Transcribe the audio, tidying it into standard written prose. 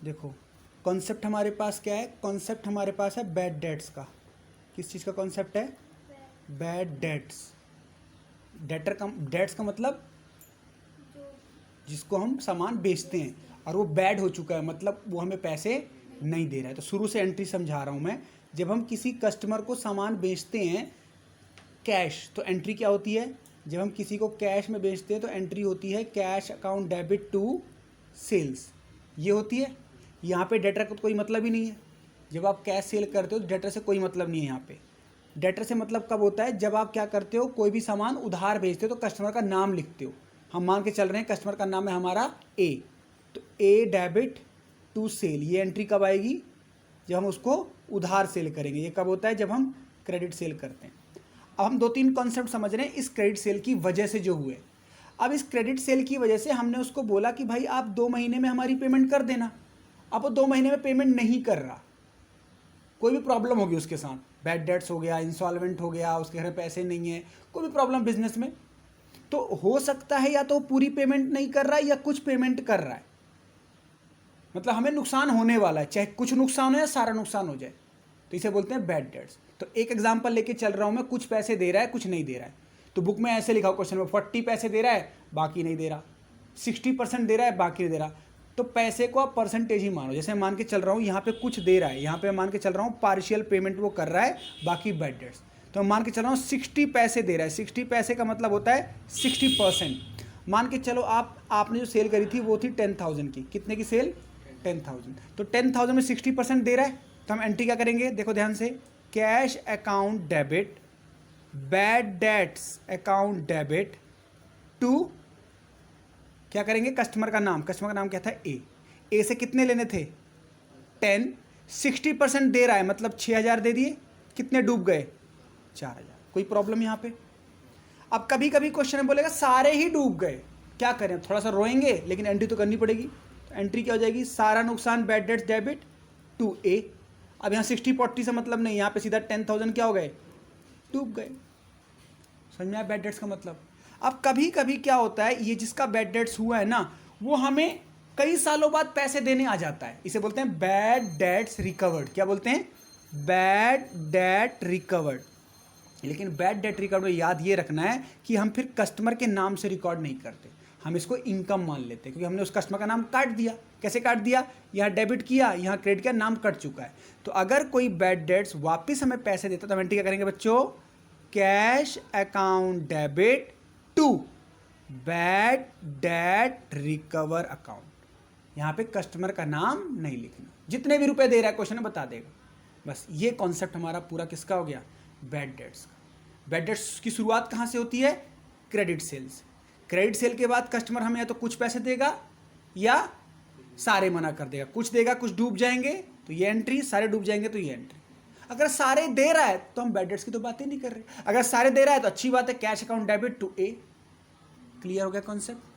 देखो कॉन्सेप्ट हमारे पास क्या है, कॉन्सेप्ट हमारे पास है बैड डेट्स का। किस चीज़ का कॉन्सेप्ट है? Bad debts. डेट्स का मतलब जिसको हम सामान बेचते हैं और वो बैड हो चुका है, मतलब वो हमें पैसे नहीं दे रहा है। तो शुरू से एंट्री समझा रहा हूँ मैं। जब हम किसी कस्टमर को सामान बेचते हैं कैश, तो एंट्री क्या होती है? जब हम किसी को कैश में बेचते हैं तो एंट्री होती है cash account debit to sales, ये होती है। यहाँ पे डेटर का कोई मतलब ही नहीं है। जब आप कैश सेल करते हो तो डेटर से कोई मतलब नहीं है यहाँ पे। डेटर से मतलब कब होता है? जब आप क्या करते हो, कोई भी सामान उधार बेचते हो तो कस्टमर का नाम लिखते हो। हम मान के चल रहे हैं कस्टमर का नाम है हमारा ए, तो ए डेबिट टू सेल, ये एंट्री कब आएगी? जब हम उसको उधार सेल करेंगे। ये कब होता है? जब हम क्रेडिट सेल करते हैं। अब हम 2-3 कॉन्सेप्ट समझ रहे हैं इस क्रेडिट सेल की वजह से जो हुए। अब इस क्रेडिट सेल की वजह से हमने उसको बोला कि भाई आप 2 महीने में हमारी पेमेंट कर देना। अब वो 2 महीने में पेमेंट नहीं कर रहा, कोई भी प्रॉब्लम होगी उसके साथ, बैड डेट्स हो गया, इंसॉल्वेंट हो गया, उसके घर में पैसे नहीं है, कोई भी प्रॉब्लम बिजनेस में, तो हो सकता है या तो पूरी पेमेंट नहीं कर रहा है या कुछ पेमेंट कर रहा है। मतलब हमें नुकसान होने वाला है, चाहे कुछ नुकसान हो या सारा नुकसान हो जाए, तो इसे बोलते हैं बैड डेट्स। तो एक एग्जांपल लेके चल रहा हूं मैं, कुछ पैसे दे रहा है, कुछ नहीं दे रहा है। तो बुक में ऐसे लिखा हो क्वेश्चन में 40 पैसे दे रहा है, बाकी नहीं दे रहा, 60% दे रहा है, बाकी नहीं दे रहा। तो पैसे को आप परसेंटेज ही मानो। जैसे मैं मान के चल रहा हूँ यहाँ पे कुछ दे रहा है, यहाँ पे मान के चल रहा हूँ पार्शियल पेमेंट वो कर रहा है, बाकी बैड डेट्स। तो मैं मान के चल रहा हूँ 60 पैसे दे रहा है। 60 पैसे का मतलब होता है 60%। मान के चलो आपने जो सेल करी थी वो थी 10,000 की। कितने की सेल? 10,000। तो 10,000 में 60% दे रहा है, तो हम एंट्री क्या करेंगे? देखो ध्यान से, cash account debit bad debts account debit to, क्या करेंगे? कस्टमर का नाम, कस्टमर का नाम क्या था? ए से कितने लेने थे? 10। 60% दे रहा है मतलब 6,000 दे दिए, कितने डूब गए? 4,000। कोई प्रॉब्लम यहाँ पे? अब कभी कभी क्वेश्चन में बोलेगा सारे ही डूब गए, क्या करें? थोड़ा सा रोएंगे, लेकिन एंट्री तो करनी पड़ेगी। तो एंट्री क्या हो जाएगी? सारा नुकसान बैड डेट्स डेबिट टू ए। अब यहाँ 60-40 से मतलब नहीं, यहाँ पे सीधा 10,000 क्या हो गए? डूब गए। समझ में आया बैड डेट्स का मतलब? अब कभी कभी क्या होता है, ये जिसका बैड डेट्स हुआ है ना, वो हमें कई सालों बाद पैसे देने आ जाता है। इसे बोलते हैं बैड डेट्स रिकवर्ड। क्या बोलते हैं? Bad debt recovered. लेकिन बैड डेट रिकॉर्ड में याद ये रखना है कि हम फिर कस्टमर के नाम से रिकॉर्ड नहीं करते, हम इसको इनकम मान लेते हैं, क्योंकि हमने उस कस्टमर का नाम काट दिया। कैसे काट दिया? यहाँ डेबिट किया, यहाँ क्रेडिट किया, नाम कट चुका है। तो अगर कोई बैड डेट्स वापस हमें पैसे देता तो हम एंट्री क्या करेंगे बच्चों? Cash account debit to bad debt recover account. यहाँ पे कस्टमर का नाम नहीं लिखना, जितने भी रुपए दे रहा है क्वेश्चन में बता देगा। बस ये कॉन्सेप्ट हमारा पूरा किसका हो गया? बैड डेट्स का। बैड डेट्स की शुरुआत कहाँ से होती है? क्रेडिट सेल से। क्रेडिट सेल के बाद कस्टमर हमें या तो कुछ पैसे देगा या सारे मना कर देगा। कुछ देगा, कुछ डूब जाएंगे तो ये एंट्री, सारे डूब जाएंगे तो ये एंट्री। अगर सारे दे रहा है तो हम बैड डेट्स की तो बात ही नहीं कर रहे। अगर सारे दे रहा है तो अच्छी बात है, cash account debit to A. Clear हो गया कॉन्सेप्ट?